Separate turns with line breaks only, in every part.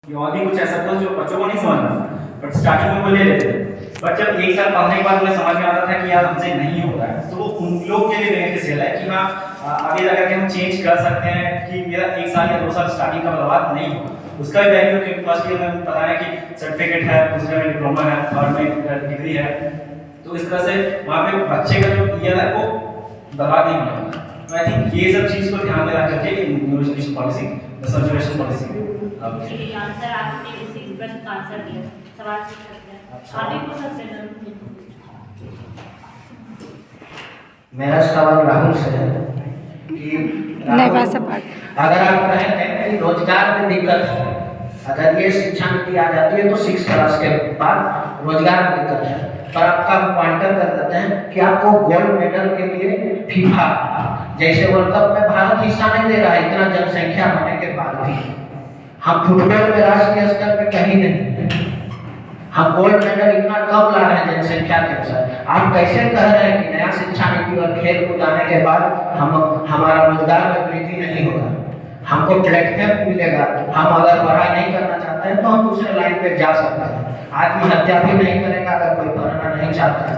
कि और भी कुछ ऐसा था जो बच्चों को नहीं समझ आता, बट स्टार्टिंग में वो ले लेते थे। बट जब एक साल पढ़ने के बाद उन्हें समझ में आता था कि यार हमसे नहीं हो रहा है, तो वो उन लोग के लिए बेनिफिशियल है कि हाँ आगे जाकर के हम चेंज कर सकते हैं कि मेरा 1 साल या 2 साल स्टार्टिंग का बर्बाद नहीं हो, उसका भी वैल्यू। क्योंकि फर्स्ट ईयर में पता है कि सर्टिफिकेट है, दूसरे में डिप्लोमा है, थर्ड में डिग्री है, तो इस तरह से वहाँ पे बच्चे का जो ईयर है वो बर्बाद नहीं होगा। तो आई थिंक ये सब चीज़ को ध्यान में रख करके new education policy, circulation policy
answer आपने इसी प्रश्न का आंसर दिया, सवाल पूछ सकते हैं आगे पूछ सकते हैं।
मेरा सवाल राहुल से है कि अगर आप कहें कि रोजगार में दिक्कत है, अगर ये शिक्षा नीति आ जाती है तो 6 क्लास के बाद रोजगार में दिक्कत है, पर आपका पॉइंटर कर देते हैं कि आपको गोल्ड मेडल के लिए फीफा जैसे वर्ल्ड कप में भारत हिस्सा नहीं दे रहा है, इतना जनसंख्या होने के बाद भी। हम फुटबॉल में राष्ट्रीय स्तर पे कहीं नहीं, हम गोल्ड मेडल इतना कम ला रहे हैं जनसंख्या के अनुसार। आप कैसे कह रहे हैं कि नया शिक्षा नीति और खेल कूद आने के बाद हमारा रोजगार में वृद्धि नहीं होगा, हमको प्लेटफॉर्म मिलेगा, हम अगर पढ़ाई नहीं करना चाहते हैं तो हम दूसरे लाइन पे जा सकते हैं, आत्महत्या भी नहीं करेगा अगर कोई पढ़ना नहीं चाहता है।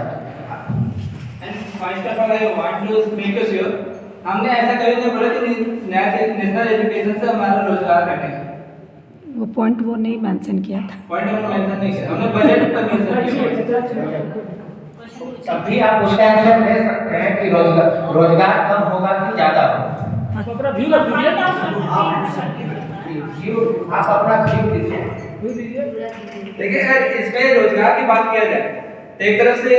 हमने ऐसा कभी नहीं बोला कि नेशनल एजुकेशन से हमारा रोजगार घटेगा,
वो पॉइंट वो नहीं मेंशन किया था,
पॉइंट हमने मेंशन नहीं किया, हमने बजट पर मेंशन किया।
तब भी आप उसका आंसर ले सकते हैं कि रोजगार कम होगा कि ज्यादा होगा।
आप अपना व्यू रख दीजिए,
आप अपना व्यू दीजिए।
देखिए अगर इसमें रोजगार की बात किया जाए तो एक तरफ से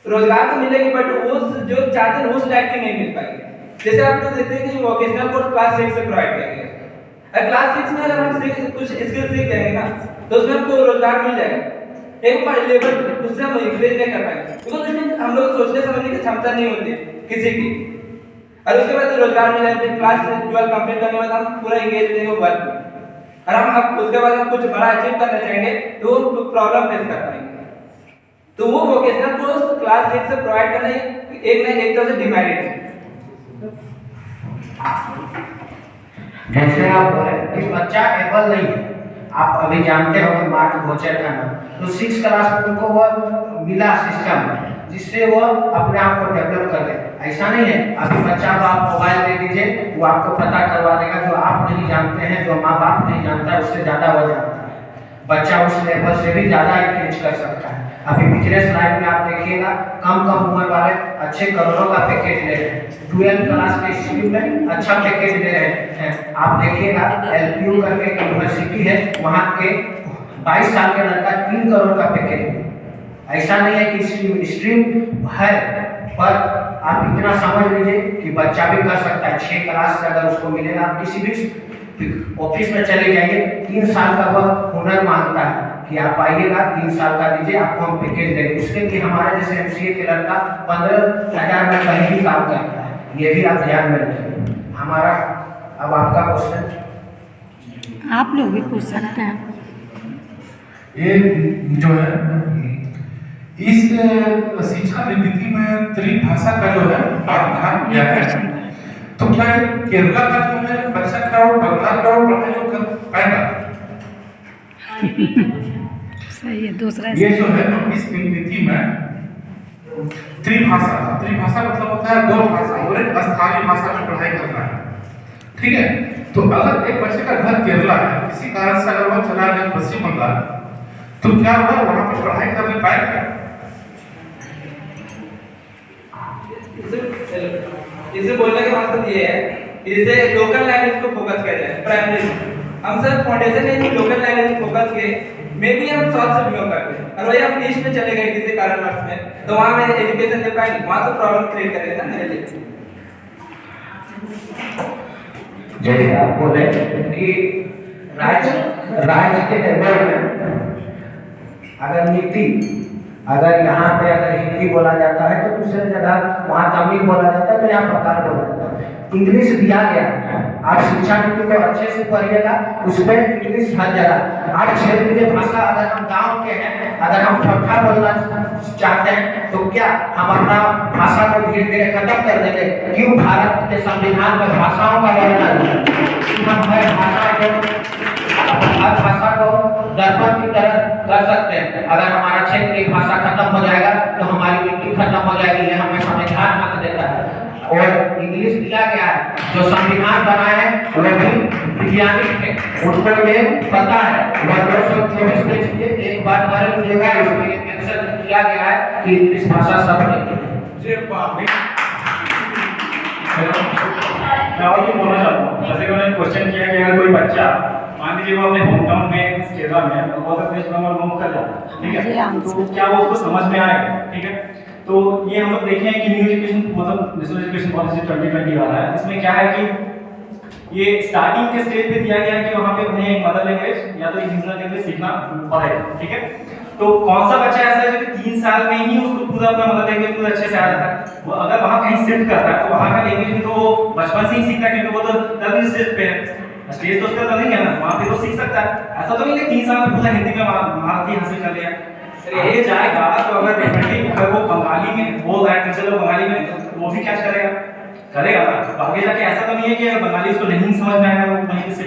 रोजगार तो मिलेगी, बट वो जो चाहते हैं उस लायक की नहीं मिल पाएगी। जैसे आप लोग देखते हैं कि वोकेशनल कोर्स क्लास 6 से प्रोवाइड किया गया है, अगर क्लास 6 में अगर हम कुछ स्किल सीख जाएंगे ना तो उसमें हमको रोजगार मिल जाएगा, एक बार लेवल उससे हम इंक्रीज नहीं कर पाएंगे, बिकॉज उसमें हम लोग सोचने समझने की क्षमता नहीं होती किसी की, और उसके बाद रोजगार मिल जाए क्लास 12 कंप्लीट करने के बाद हम पूरा एंगेज रहेंगे वर्क में, और हम उसके बाद हम कुछ बड़ा अचीव करना चाहेंगे तो वो प्रॉब्लम फेस कर पाएंगे। तो वो वोकेशनल कोर्स क्लास 6 से प्रोवाइड करना एक ना एक तरह से डिमेरिट है।
जैसे आप बोले कि बच्चा एबल नहीं है, आप अभी जानते हो मार्क गोचर का नाम, तो 6 क्लास में उनको वो मिला सिस्टम जिससे वो अपने आप को डेवलप कर ले। ऐसा नहीं है अभी बच्चा को आप मोबाइल दे दीजिए, वो आपको पता करवा देगा, जो आप नहीं जानते हैं, जो माँ बाप नहीं जानता है उससे ज्यादा वो जानता है। बच्चा उस लेवल से भी ज्यादा इंगेज कर सकता है। अभी बिजनेस लाइन में आप देखिएगा कम उम्र वाले अच्छे करोड़ों का पैकेज ले रहे हैं, 12 क्लास के स्कूल में अच्छा पैकेज ले रहे हैं। आप देखिएगा LPU करके यूनिवर्सिटी है, वहाँ के 22 साल के लड़का 3 करोड़ का पैकेज है। ऐसा नहीं है कि स्ट्रीम है, पर आप इतना समझ लीजिए कि बच्चा भी कर सकता है। 6 क्लास से अगर उसको मिलेगा, आप किसी भी ऑफिस में चले जाइए, 3 साल का वह हुनर मांगता है कि आप आइएगा 3 साल का दीजिए, आपको हम पैकेज देंगे। उसके लिए हमारे जैसे MCA के लड़का 15,000 में कहीं भी काम करता है, ये भी आप ध्यान में रखिए। हमारा अब आपका क्वेश्चन
आप लोग भी पूछ सकते हैं।
ये जो है इस शिक्षा नीति में त्रिभाषा का जो है प्रावधान किया है, तो क्या केरला का जो है बच्चा का वो बंगाल का वो पढ़ाई कर पाएगा?
सही है। दूसरा
ये जो है इस नीति में त्रिभाषा मतलब होता है 2 भाषा और एक स्थानीय भाषा में पढ़ाई करना है, ठीक है। तो अगर एक बच्चे का घर केरला है, किसी कारण से अगर वो चला गया पश्चिम बंगाल, तो क्या वो वहाँ पे पढ़ाई कर नहीं पाएगा?
इसे बोलने का मकसद ये है कि जैसे लोकल लैंग्वेज को फोकस किया जाए प्राइमरी, हम सर फाउंडेशन में लोकल लैंग्वेज फोकस के मे भी हम साउथ से बिलोंग करते हैं, और वही हम ईस्ट में चले गए किसी कारणवश में, तो वहाँ में एजुकेशन दे पाएंगे, वहाँ तो प्रॉब्लम क्रिएट करेगा ना मेरे लिए।
जैसे आप बोले कि राज्य के डेवलपमेंट अगर नीति अगर यहाँ पे अगर हिंदी बोला जाता है तो दूसरे जगह वहाँ तमिल बोला जाता है, तो यहाँ बंगाल बोला जाता है। इंग्लिश दिया गया है, आप शिक्षा नीति को अच्छे से पढ़िएगा, उसमें इंग्लिश हर जगह। आप क्षेत्रीय भाषा अगर हम गाँव के हैं, अगर हम ठट्ठा बोलना चाहते हैं तो क्या हम अपना भाषा को धीरे धीरे खत्म कर देंगे? क्यों भारत के संविधान में भाषाओं का वर्णन हम है भाषा हर भाषा को दर्पण की तरह कर सकते हैं। अगर हमारा क्षेत्रीय भाषा खत्म हो जाएगा तो हमारी मिट्टी खत्म हो जाएगी, ये हमें संविधान हक देता है। और इंग्लिश दिया गया है, जो संविधान बनाए हैं वो भी वैज्ञानिक थे, उनको ये पता है। वह 224 पेज के एक बार पढ़ लीजिएगा, इसमें ये मेंशन किया गया है कि इंग्लिश भाषा सब है।
मैं और ये बोलना चाहता हूँ, जैसे कि उन्होंने क्वेश्चन किया कि अगर कोई बच्चा मान लीजिए वो अपने होम टाउन में केरला में बहुत देश में मूव कर जाता है, ठीक है, तो क्या वो उसको समझ में आएगा? ठीक है, तो ये हम लोग देखे हैं कि न्यू एजुकेशन मतलब नेशनल एजुकेशन पॉलिसी 2020 वाला है, इसमें क्या है कि ये स्टार्टिंग के स्टेज पे दिया गया है कि वहाँ पे उन्हें मदर लैंग्वेज या तो रीजनल लैंग्वेज सीखना पड़ेगा। ठीक है, तो कौन सा बच्चा ऐसा है जो कि 3 साल में ही उसको पूरा अपना मदर लैंग्वेज पूरा अच्छे से आ जाता है? वो अगर वहाँ कहीं शिफ्ट करता है तो वहाँ का लैंग्वेज भी तो बचपन से ही सीखता है, क्योंकि वो तो तभी स्टेज पे है, स्टेज तो उसका तो नहीं है ना, वहाँ पे तो सीख सकता है। ऐसा तो नहीं कि 3 साल में पूरा हिंदी में महारती हासिल कर लिया। ये जाएगा तो अगर डेफिनेटली अगर वो बंगाली में बोल रहा है टीचर लोग बंगाली में, तो वो भी कैच करेगा ना। तो आगे जाके ऐसा तो नहीं है कि अगर बंगाली उसको नहीं समझ में आएगा वो वहीं से